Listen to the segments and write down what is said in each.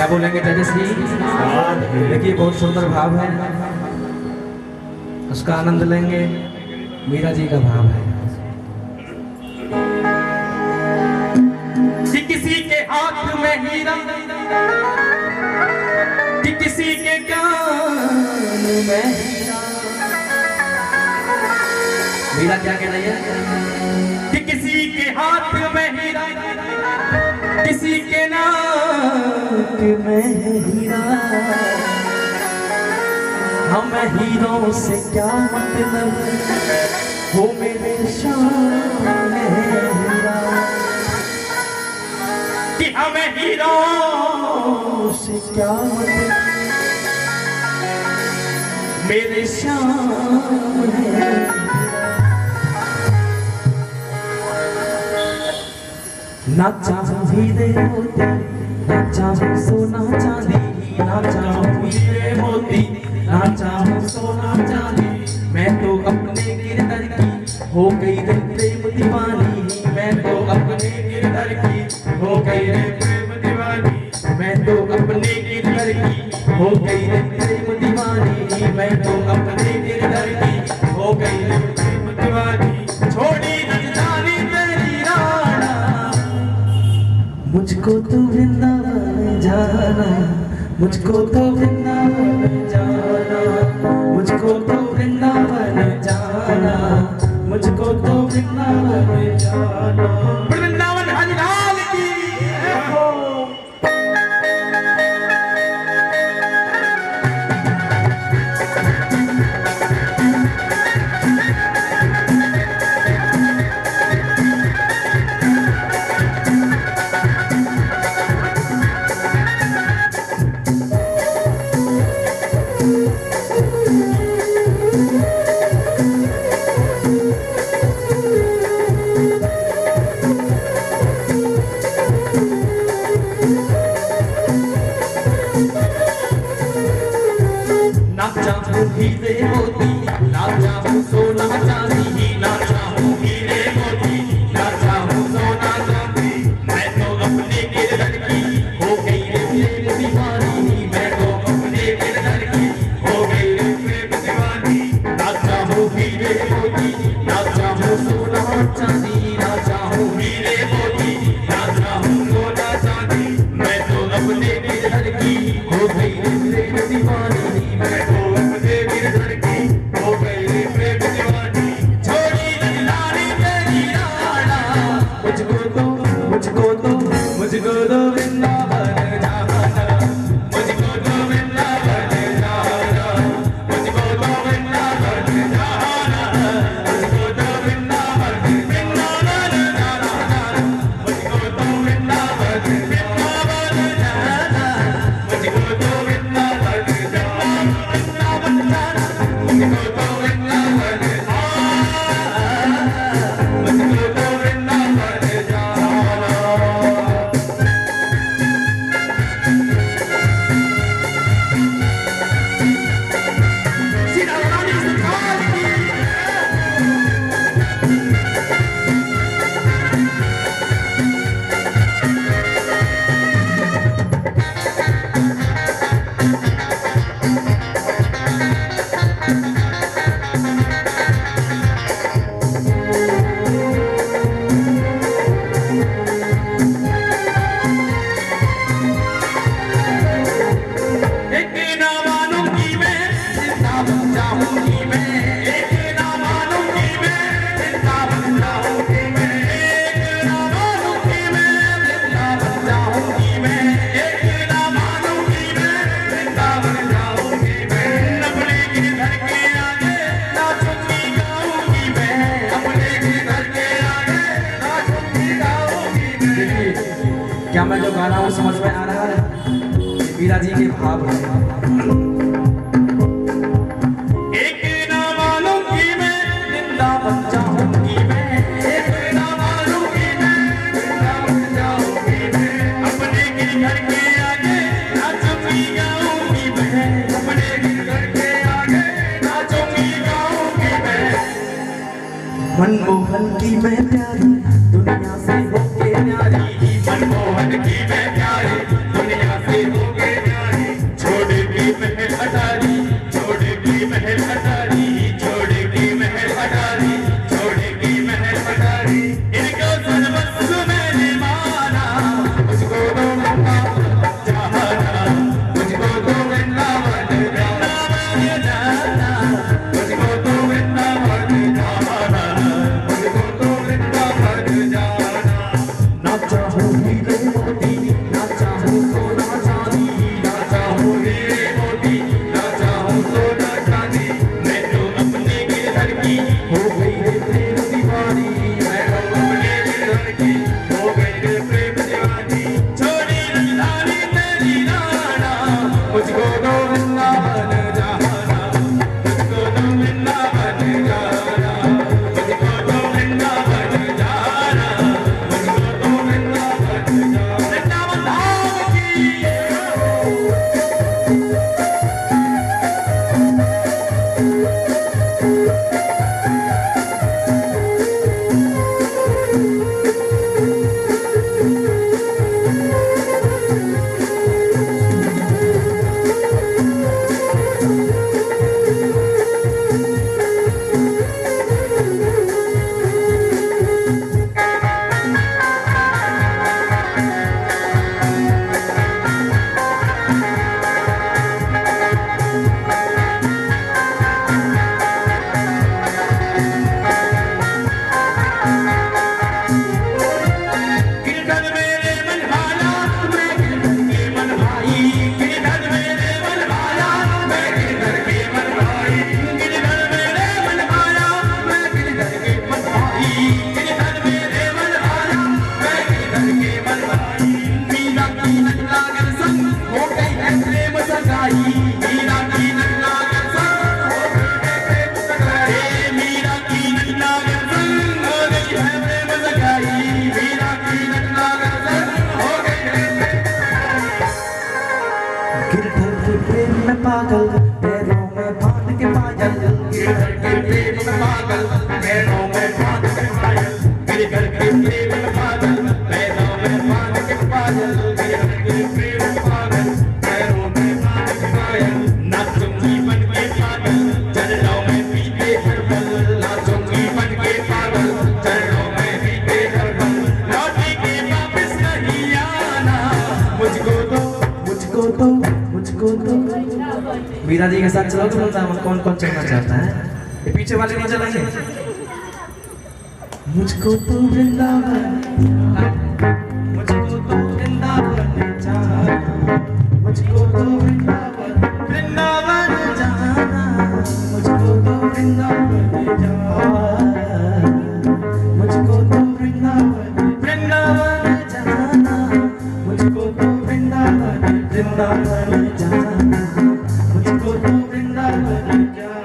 क्या बोलेंगे जजेस जी? देखिए बहुत सुंदर भाव है, उसका आनंद लेंगे। मीरा जी का भाव है कि किसी के हाथ में हीरा, कि किसी के कान में हीरा। मीरा क्या कह रही है? कि किसी के हाथ में हीरा, किसी के नाक में हीरा। हमें हीरों से क्या मतलब, वो मेरे शान हीरा। कि हमें हीरों से क्या मतलब, मेरे शान है। ना चाहूं हीरे मोती, ना चाहूं सोना चांदी, ना चाहूं हीरे मोती, ना चाहूं सोना चांदी। मैं तो अपने गिरधर की हो गई रे प्रेम दीवानी। मैं तो अपने गिरधर की हो गई रे प्रेम दीवानी। मैं तो अपने गिरधर की हो गई रे प्रेम दीवानी। मैं तो अपने गिरधर की हो गई रे प्रेम दीवानी। छोड़ी राजधानी तेरी राणा, मुझको तो वृंदावन जाना, मुझको तो वृंदावन जाना, मुझको तो वृंदावन जाना, मुझको तो वृंदावन जाना। वृंदावन हरिलाल की हीरे मोती, ना चाहूं सोना चांदी, ना चाहूं हीरे मोती, ना चाहूं सोना चांदी। मैं तो अपने गिरधर की हो गई रे प्रेम दीवानी। मैं तो अपने गिरधर की हो गई रे प्रेम दीवानी। ना चाहूं हीरे मोती, ना चाहूं सोना चांदी, ना चाहूं हीरे मोती, ना चाहूं सोना चांदी। मैं तो अपने गिरधर की हो गई रे प्रेम दीवानी। मैं तो मुझको तो वृंदावन जाना, मुझको तो वृंदावन जाना, मुझको तो वृंदावन जाना, मुझको तो वृंदावन वृंदावन जाना, मुझको तो वृंदावन वृंदावन जाना, मुझको तो वृंदावन वृंदावन जाना, मुझको तो वृंदावन मुझको तो वृंदावन जाना। क्या मैं जो गा रहा हूँ समझ में आ रहा है? मीरा जी के भाव है। एक ना मानूंगी मैं वृंदावन जाऊंगी मैं, एक ना मानूंगी मैं वृंदावन जाऊंगी मैं। अपने गिरधर के आगे नाचूंगी गाऊंगी मैं, अपने गिरधर के आगे नाचूंगी गाऊंगी मैं। मनमोहन की मैं प्यारी दुनिया से होके न्यारी, मनमोहन की मैं प्यारी दुनिया से होके तो वृंदावन जाना, मुझको तो वृंदावन जाना, मुझको तो वृंदावन जाना, मुझको तो वृंदावन जाना। वृंदावन धाम की पागल पैरों में बांध के पायल, गिरधर के प्रेम में पागल पैरों में बांध के पायल, गिरधर के प्रेम में पागल पैरों में बांध के पायल, गिरधर के प्रेम में पागल पैरों में बांध के पायल। नाचूंगी बन के पागल चरणों में पीते हरबल, नाचूंगी बन के पागल चरणों में पीते हरबल। लौटी के वापस नहीं आना, मुझको तो मीरा जी के साथ चलो तो बोलता है कौन कौन चलना चाहता है, ये पीछे वाले नहीं चलेंगे। मुझको तो वृंदावन, मुझको तो वृंदावन जाना, मुझको तो वृंदावन वृंदावन जाना, मुझको तो वृंदावन जाना, मुझको तो वृंदावन वृंदावन जाना, मुझको तो वृंदावन वृंदावन जाना, मुझको तो वृंदावन जाना।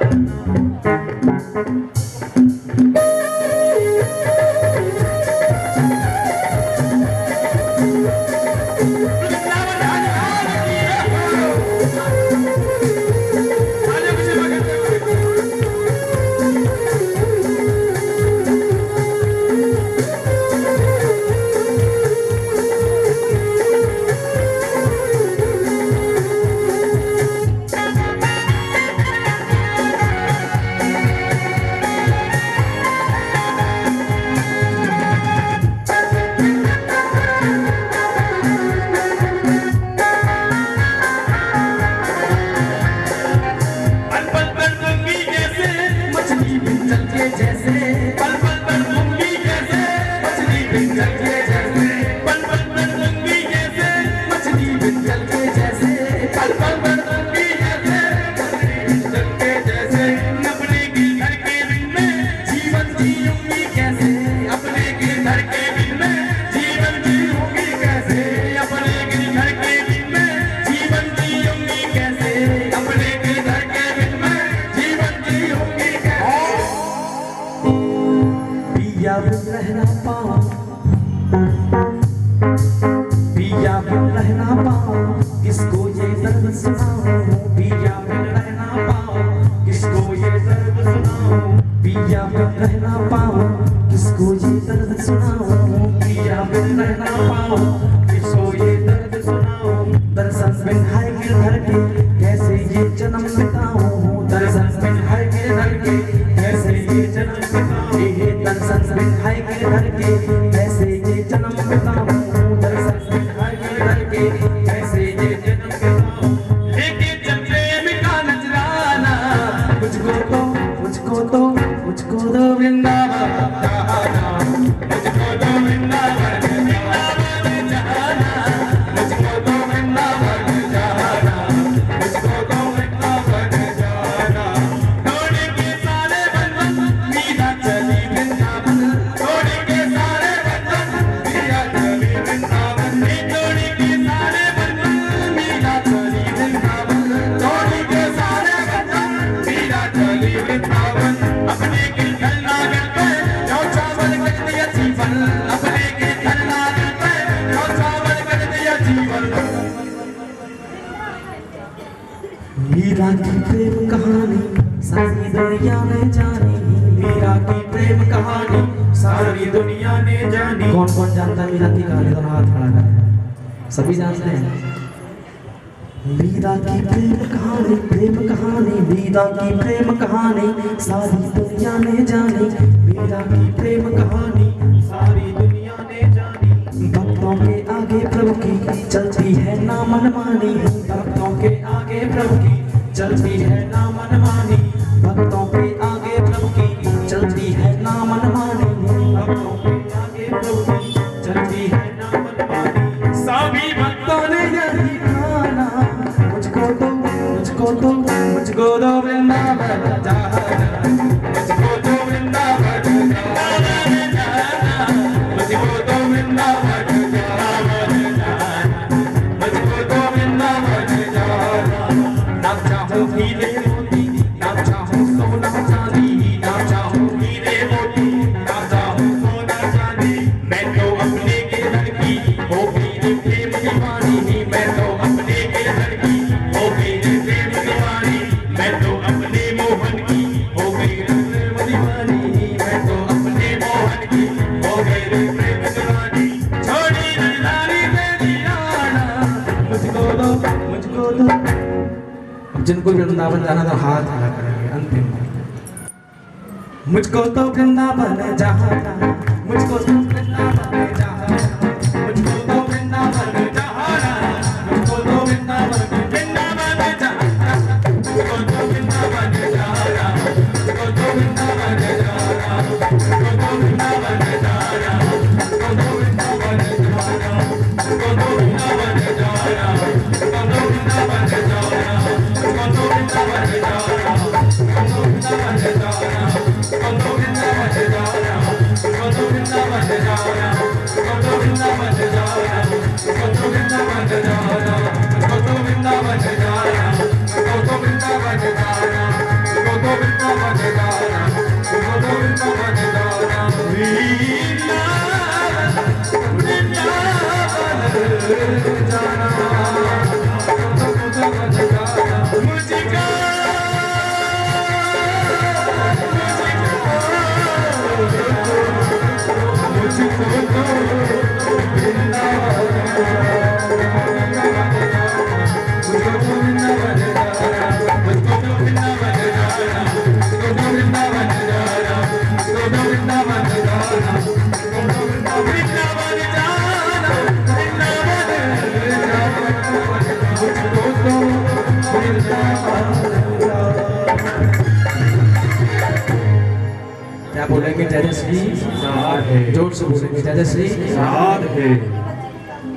किसको ये दर्द सुनाऊं, पिया बिन रहना पाऊं, किसको ये दर्द सुनाऊं, पिया बिन रहना पाऊं, किसको ये दर्द सुनाऊं, पिया बिन रहना पाऊं, किसको ये दर्द सुनाऊं। दर्शन बिन है गिरधर के कैसे ये जन्म बिताऊं, दर्शन बिन है गिरधर के कैसे ये जन्म बिताऊं, ये दर्शन बिन है गिरधर के कैसे ये जन्म बिताऊं, दर्शन बिन है गिरधर के कैसे ये जन्म बिताऊं। लेके चल प्रेम का नजराना, मुझको तो वृंदावन जाना, मुझको तो वृंदावन वृंदावन जाना, मुझको तो वृंदावन जाना, मीरा की प्रेम कहानी सारी दुनिया ने जानी, मीरा की प्रेम कहानी सारी दुनिया ने जानी। कौन कौन जानता है मीरा की कहानी? दोनों हाथ खड़ा करें। सभी जानते हैं मीरा की प्रेम कहानी, मीरा की प्रेम कहानी सारी दुनिया ने जानी, मीरा की प्रेम कहानी सारी दुनिया ने जानी। भक्तों के आगे प्रभु की चलती है ना मनमानी, भक्तों के आगे प्रभु की चलती है ना मनमानी, भक्तों के आगे प्रभु की चलती है ना मनमानी, भक्तों के आगे प्रभु की चलती है ना मनमानी। सभी भक्तों ने यही गाना, मुझको तो वृंदावन जाना, मुझको तो वृंदावन जाना, मुझको तो वृंदावन जाना, मुझको तो वृंदावन जाना। ना चाहूं हीरे मोती, ना चाहूं सोना चांदी, ना चाहूं हीरे मोती, ना चाहूं सोना चांदी। मैं तो अपने के लड़की हो गई प्रेम दीवानी, मैं तो अपने के लड़की हो गई प्रेम दीवानी, मैं तो अपने मोहन की हो गई प्रेम दीवानी, मैं तो अपने मोहन की हो गई प्रेम दीवानी। छोड़ी दिलदारी में दीवाना, मुझको दो। अब जिनको वृंदावन जाना तो हाथ खड़ा करेंगे अंतिम। मुझको तो वृंदावन जाना, मुझको तो वृंदावन जाना, मुझको तो वृंदावन जाना, मुझको तो वृंदावन जाना, मुझको तो वृंदावन जाना, मुझको तो वृंदावन जाना, मुझको तो वृंदावन जाना, मुझको तो वृंदावन जाना, मुझको तो वृंदावन जाना, मुझको तो वृंदावन जाना, मुझको तो वृंदावन जाना, मुझको तो वृंदावन जाना, मुझको तो वृंदावन जाना, मुझको तो वृंदावन जाना, मुझको तो वृंदावन जाना, मुझको तो वृंदावन जाना, मुझको तो वृंदावन जाना, मुझको तो वृंदावन जाना, मुझको तो वृंदावन जाना, मुझको तो वृंदावन जाना। वृंदावन जाना, क्या बोलेंगे? जय श्री जोर से बोलेंगे जय श्री।